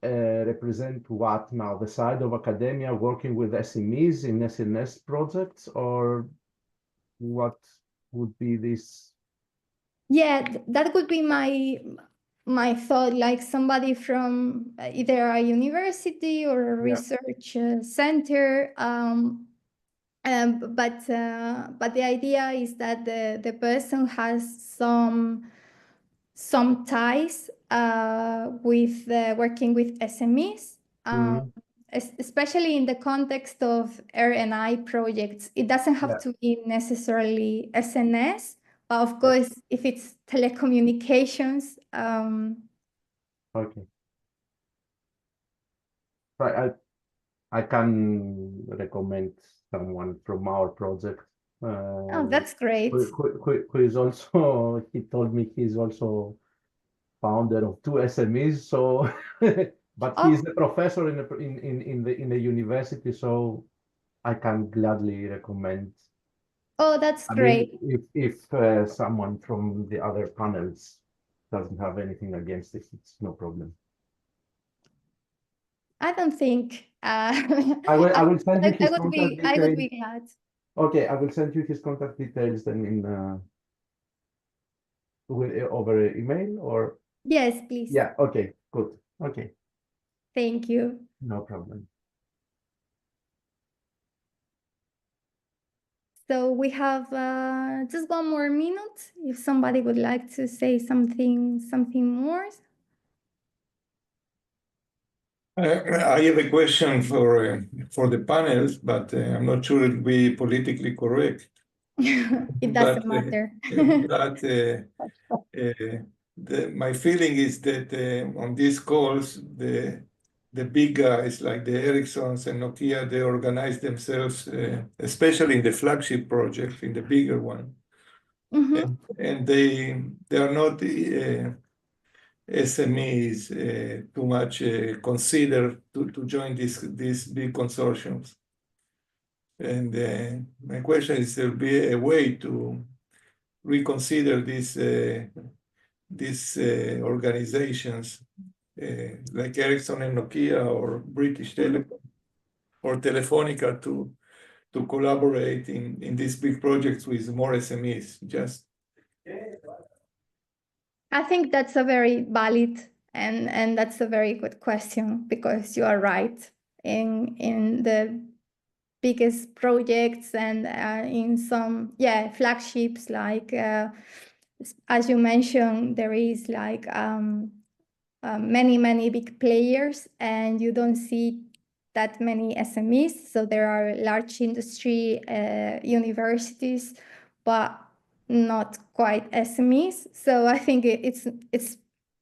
S5: represent what now? The side of academia working with SMEs in SNS projects, or what would be this?
S1: Yeah, that would be my thought, like somebody from either a university or a research center. But the idea is that the person has some ties with working with SMEs, especially in the context of R&I projects. It doesn't have to be necessarily SNS, but of course, if it's telecommunications.
S5: Okay. I can recommend someone from our project.
S1: Oh, that's great.
S5: Who is also, he told me he's also founder of 2 SMEs. So, but he's a professor in the university, so I can gladly recommend.
S1: Oh, that's great.
S5: If someone from the other panels doesn't have anything against it, it's no problem.
S1: I don't think.
S5: I will send you his contact details.
S1: I would be glad.
S5: Okay, I will send you his contact details then in over email, or?
S1: Yes, please.
S5: Yeah. Okay. Good. Okay.
S1: Thank you.
S5: No problem.
S1: So we have just 1 more minute. If somebody would like to say something more.
S2: I have a question for the panels, but I'm not sure it'll be politically correct.
S1: It doesn't matter.
S2: My feeling is that on these calls, the big guys like the Ericssons and Nokia, they organize themselves, especially in the flagship project, in the bigger one, and they are not SMEs too much considered to join these big consortiums. And my question is, there be a way to reconsider these organizations like Ericsson and Nokia or British Telecom or Telefonica to collaborate in these big projects with more SMEs? Just
S1: I think that's a very valid and that's a very good question, because you are right. In the biggest projects and in some flagships, like as you mentioned, there is like many big players, and you don't see that many SMEs. So there are large industry universities, but not quite SMEs. So I think it's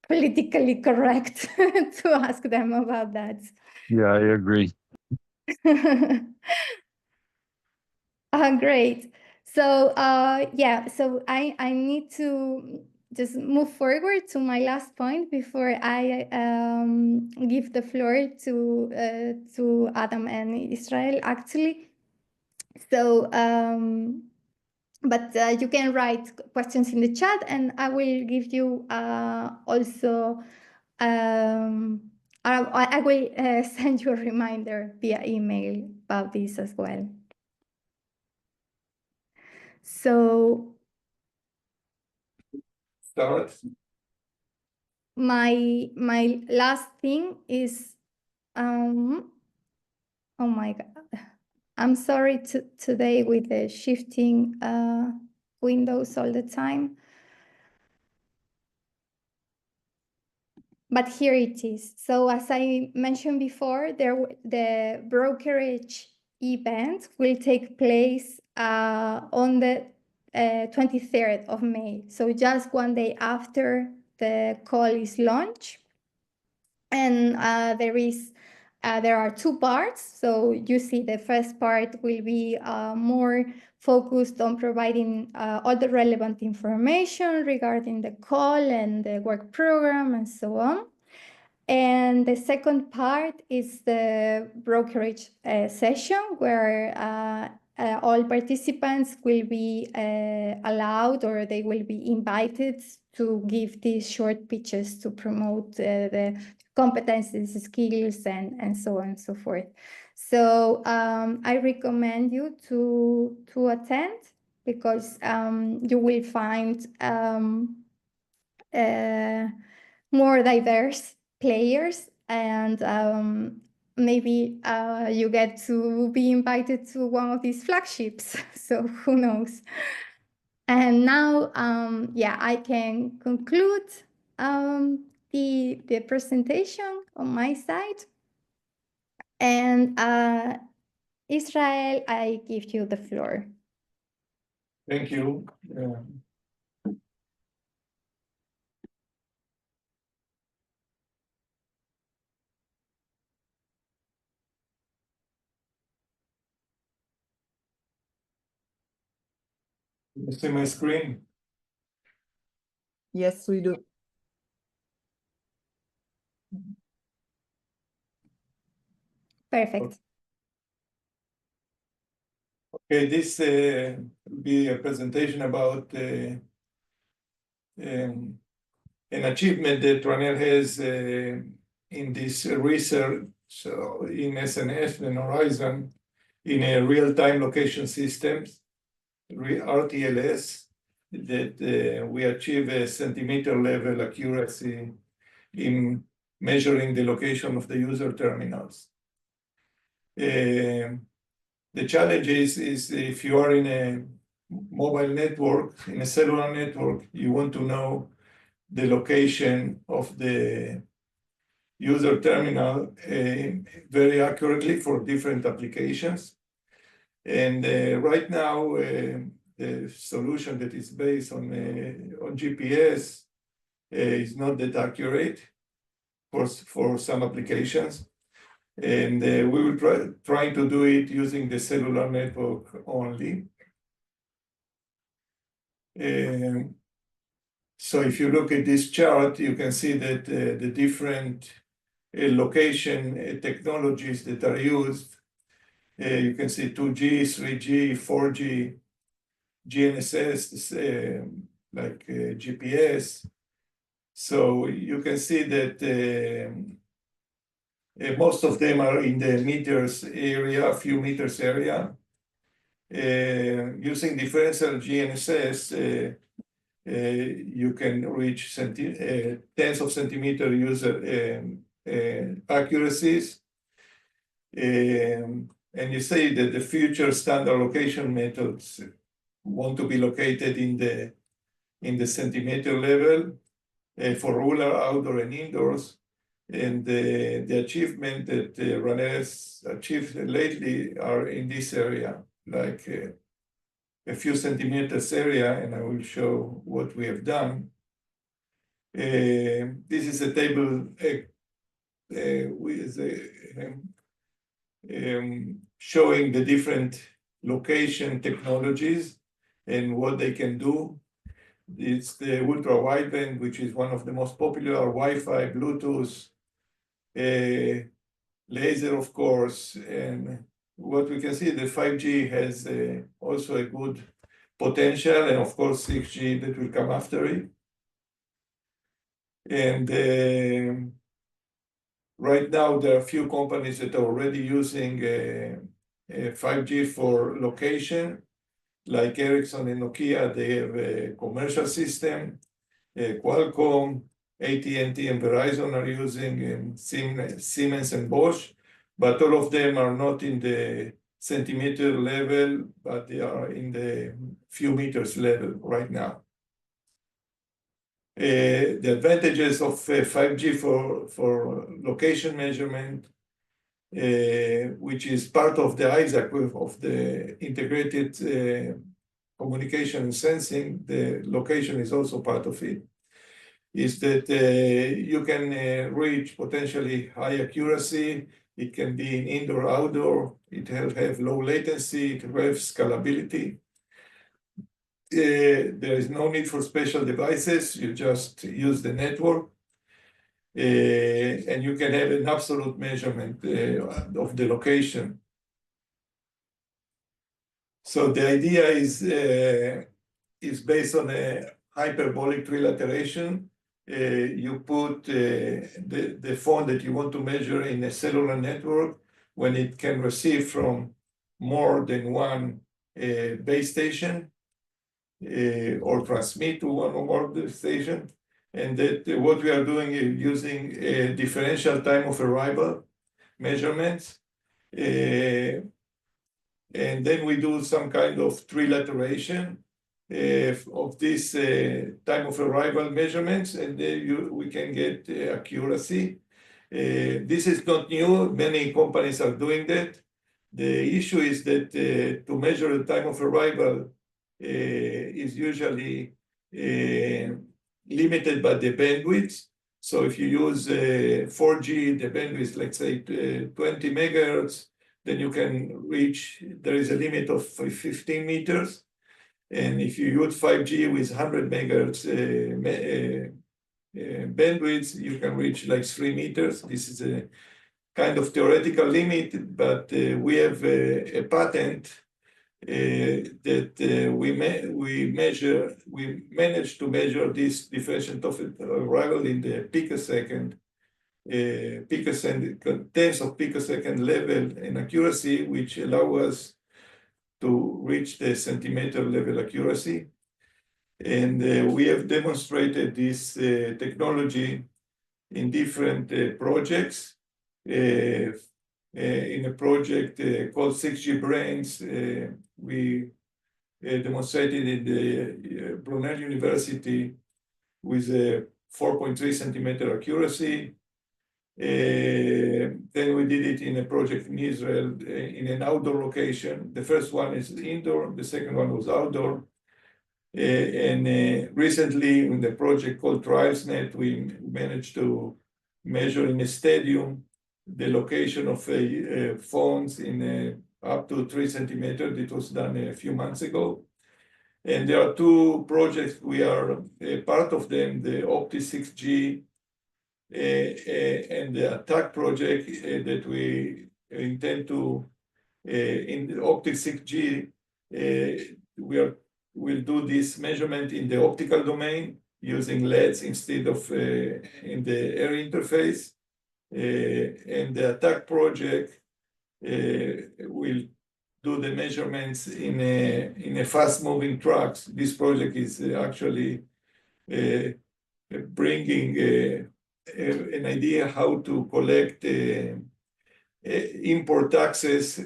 S1: politically correct to ask them about that.
S4: Yeah, I agree.
S1: Great. So so I need to just move forward to my last point before I give the floor to Adam and Israel, actually. So but you can write questions in the chat, and I will give you also I will send you a reminder via email about this as well. So
S2: start.
S1: My last thing is oh my God, I'm sorry today with the shifting windows all the time. But here it is. So as I mentioned before, the brokerage event will take place on the 23rd of May. So just one day after the call is launched. And there are two parts. So you see the first part will be more focused on providing all the relevant information regarding the call and the work program and so on. And the second part is the brokerage session, where all participants will be allowed, or they will be invited to give these short pitches to promote the competencies, skills, and so on and so forth. So I recommend you to attend, because you will find more diverse players, and maybe you get to be invited to one of these flagships. So who knows? And now, I can conclude the presentation on my side. And Israel, I give you the floor.
S2: Thank you. You see my screen?
S3: Yes, we do.
S1: Perfect.
S2: Okay, this will be a presentation about an achievement that RunEL has in this research, so in SNS and Horizon, in a real-time location systems, RTLS, that we achieve a centimeter level accuracy in measuring the location of the user terminals. The challenge is if you are in a mobile network, in a cellular network, you want to know the location of the user terminal very accurately for different applications. And right now, the solution that is based on GPS is not that accurate for some applications. And we will try to do it using the cellular network only. So if you look at this chart, you can see that the different location technologies that are used. You can see 2G, 3G, 4G, GNSS, like GPS. So you can see that most of them are in the meters area, a few meters area. Using differential GNSS, you can reach tens of centimeter user accuracies. And you say that the future standard location methods want to be located in the centimeter level for rural, outdoor, and indoors. And the achievement that RunEL has achieved lately are in this area, like a few centimeters area, and I will show what we have done. This is a table with showing the different location technologies and what they can do. It's the ultra wideband, which is one of the most popular, Wi-Fi, Bluetooth, laser, of course, and what we can see, the 5G has also a good potential, and of course 6G that will come after it. And right now there are a few companies that are already using 5G for location, like Ericsson and Nokia. They have a commercial system. Qualcomm, AT&T, and Verizon are using Siemens and Bosch, but all of them are not in the centimeter level, but they are in the few meters level right now. The advantages of 5G for location measurement, which is part of the ISAC of the integrated communication and sensing, the location is also part of it, is that you can reach potentially high accuracy. It can be in indoor, outdoor. It will have low latency. It will have scalability. There is no need for special devices. You just use the network. And you can have an absolute measurement of the location. So the idea is based on a hyperbolic trilateration. You put the phone that you want to measure in a cellular network when it can receive from more than one base station or transmit to one or more base stations. And that what we are doing is using differential time of arrival measurements. And then we do some kind of trilateration of this time of arrival measurements, and then we can get accuracy. This is not new. Many companies are doing that. The issue is that to measure the time of arrival is usually limited by the bandwidth. So if you use 4G, the bandwidth, let's say 20 megahertz, then you can reach, there is a limit of 15 meters. And if you use 5G with 100 megahertz bandwidth, you can reach like 3 meters. This is a kind of theoretical limit, but we have a patent that we managed to measure this differential of arrival in the picosecond, tens of picosecond level and accuracy, which allow us to reach the centimeter level accuracy. And we have demonstrated this technology in different projects. In a project called 6G Brains, we demonstrated in the RunEL University with a 4.3 centimeter accuracy. Then we did it in a project in Israel in an outdoor location. The first one is indoor, the second one was outdoor. And recently in the project called TrialsNet, we managed to measure in a stadium the location of phones in up to 3 centimeters. It was done a few months ago. And there are two projects, we are part of them, the Opti 6G and the attack project that we intend to, in the Opti 6G, we'll do this measurement in the optical domain using LEDs instead of in the air interface. And the attack project will do the measurements in a fast-moving trucks. This project is actually bringing an idea how to collect import taxes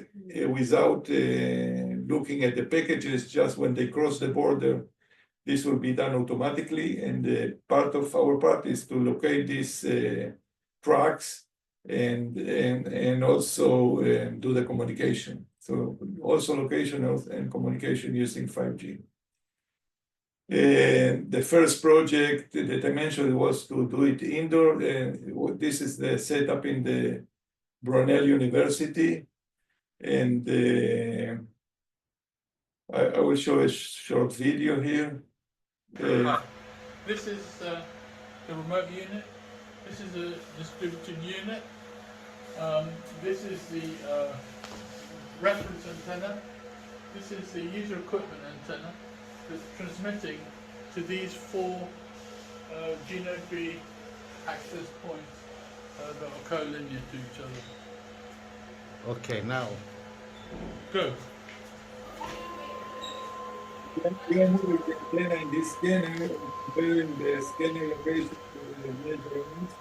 S2: without looking at the packages. Just when they cross the border, this will be done automatically. And part of our part is to locate these trucks and also do the communication. So also location and communication using 5G. The first project that I mentioned was to do it indoor. This is the setup in the RunEL University. And I will show a short video here.
S6: This is the remote unit. This is a distributed unit. This is the reference antenna. This is the user equipment antenna that's transmitting to these four Geno 3 access points that are collinear to each other.
S7: Okay, now.
S6: Go.
S2: We are moving the antenna in this scanner, comparing the scanner location to the measurements.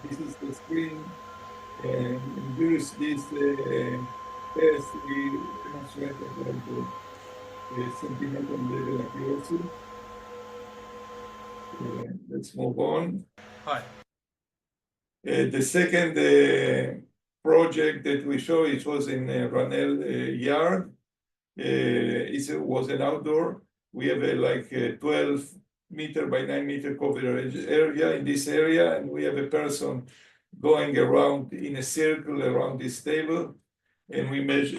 S2: This is the screen, and during this test, we demonstrate about the centimeter level accuracy. Let's move on.
S6: Hi.
S2: The second project that we show, it was in RunEL yard. It was an outdoor. We have like a 12 meter by 9 meter coverage area in this area, and we have a person going around in a circle around this table, and we measure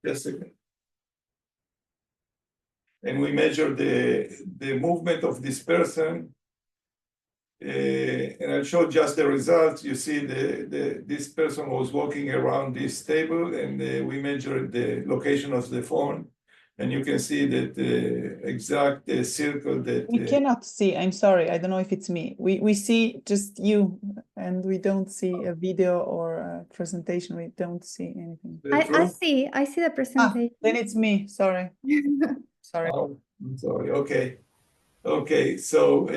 S2: just a second. And we measure the movement of this person. And I'll show just the results. You see this person was walking around this table, and we measured the location of the phone. And you can see that the exact circle that...
S3: We cannot see, I'm sorry, I don't know if it's me. We see just you, and we don't see a video or a presentation. We don't see anything.
S1: I see the presentation.
S3: Then it's me, sorry. Sorry.
S2: Oh, I'm sorry, okay. Okay, so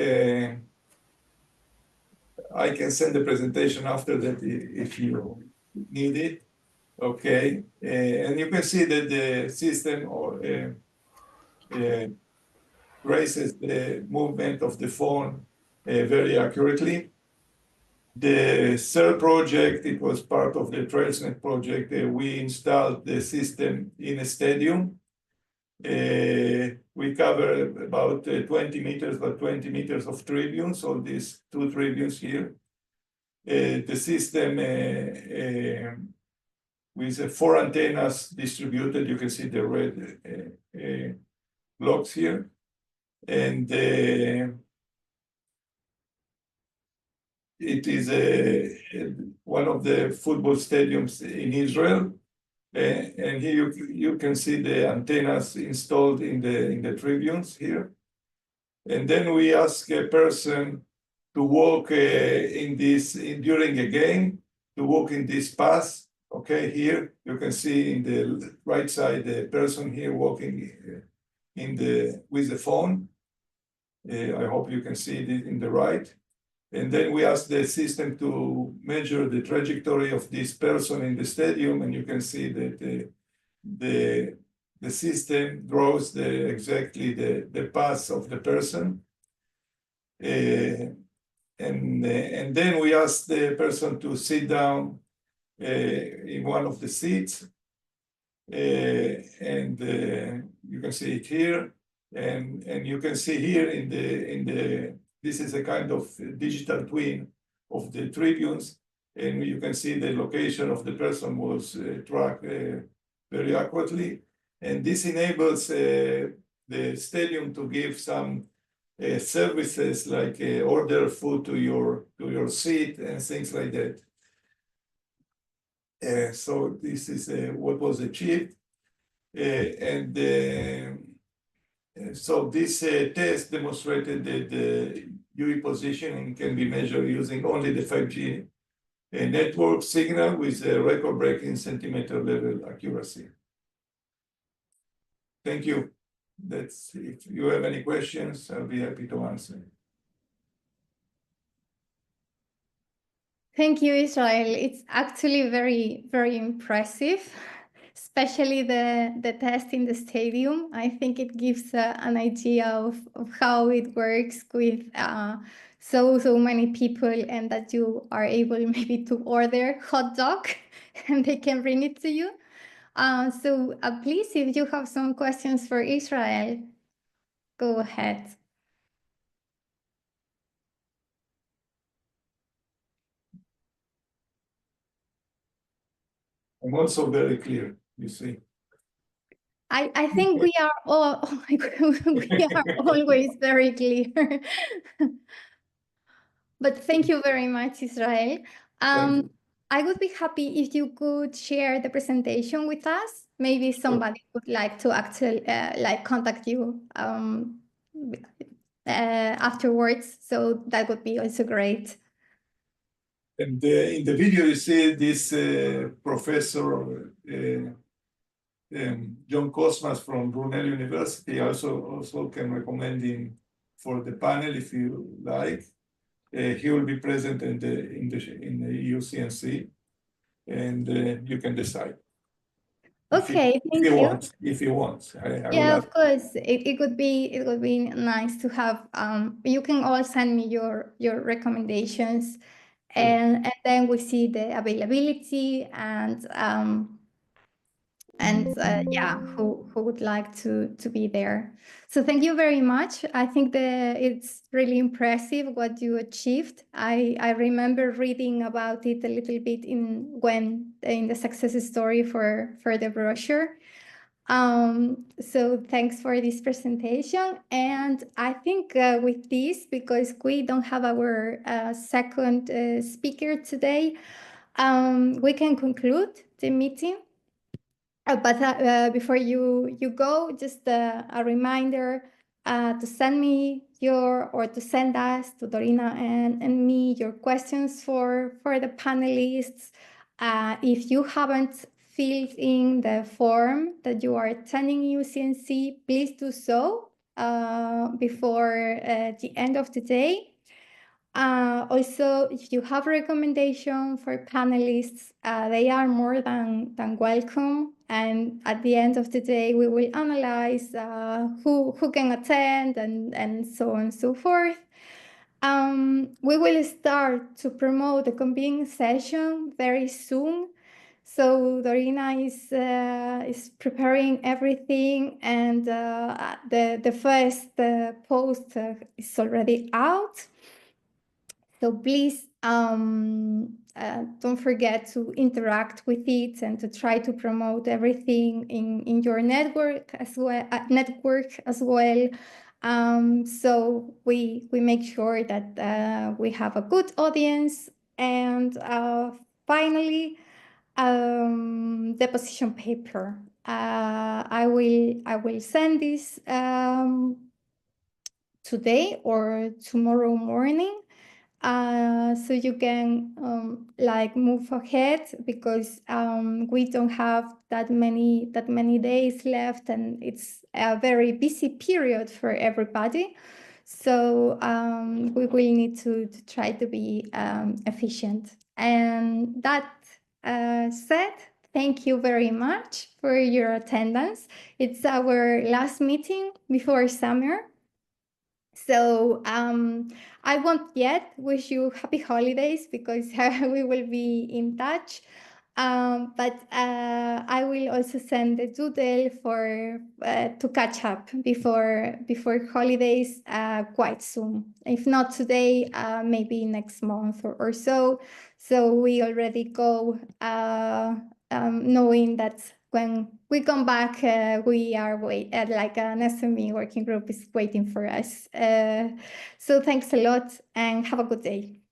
S2: I can send the presentation after that if you need it. Okay, and you can see that the system traces the movement of the phone very accurately. The third project, it was part of the TrailsNet project. We installed the system in a stadium. We cover about 20 meters by 20 meters of tribunes, all these two tribunes here. The system with 4 antennas distributed, you can see the red blocks here. And it is one of the football stadiums in Israel. And here you can see the antennas installed in the tribunes here. And then we ask a person to walk during a game, to walk in this path. Okay, here you can see in the right side the person here walking with the phone. I hope you can see it in the right. And then we ask the system to measure the trajectory of this person in the stadium, and you can see that the system draws exactly the path of the person. And then we ask the person to sit down in one of the seats, and you can see it here, and you can see here in the this is a kind of digital twin of the tribunes, and you can see the location of the person was tracked very accurately. And this enables the stadium to give some services like order food to your seat and things like that. So this is what was achieved. So this test demonstrated that the UE positioning can be measured using only the 5G network signal with a record-breaking centimeter level accuracy. Thank you. If you have any questions, I'll be happy to answer.
S1: Thank you, Israel. It's actually very, very impressive, especially the test in the stadium. I think it gives an idea of how it works with so many people, and that you are able maybe to order hot dog and they can bring it to you. So please, if you have some questions for Israel, go ahead.
S2: I'm also very clear, you see.
S1: I think we are all we are always very clear. But thank you very much, Israel. I would be happy if you could share the presentation with us. Maybe somebody would like to actually contact you afterwards. So that would be also great.
S2: And in the video, you see this professor, John Cosmas from RunEL University. Also can recommend him for the panel if you like. He will be present in the EuCNC, and you can decide.
S1: Okay, thank you.
S2: If you want,
S1: Yeah, of course. It would be nice to have. You can all send me your recommendations, and then we see the availability and yeah, who would like to be there. So thank you very much. I think it's really impressive what you achieved. I remember reading about it a little bit in the success story for the brochure. So thanks for this presentation. And I think with this, because we don't have our second speaker today, we can conclude the meeting. But before you go, just a reminder to send me to send us, to Dorina and me, your questions for the panelists. If you haven't filled in the form that you are attending EuCNC, please do so before the end of the day. Also, if you have a recommendation for panelists, they are more than welcome. And at the end of the day, we will analyze who can attend and so on and so forth. We will start to promote the convening session very soon. So Dorina is preparing everything, and the first post is already out. So please don't forget to interact with it and to try to promote everything in your network as well. So we make sure that we have a good audience. And finally, the position paper. I will send this today or tomorrow morning. So you can move ahead, because we don't have that many days left, and it's a very busy period for everybody. So we will need to try to be efficient. And that said, thank you very much for your attendance. It's our last meeting before summer. So I won't yet wish you happy holidays, because we will be in touch. But I will also send the doodle to catch up before holidays quite soon. If not today, maybe next month or so. So we already go knowing that when we come back, we are like an SME working group is waiting for us. So thanks a lot and have a good day.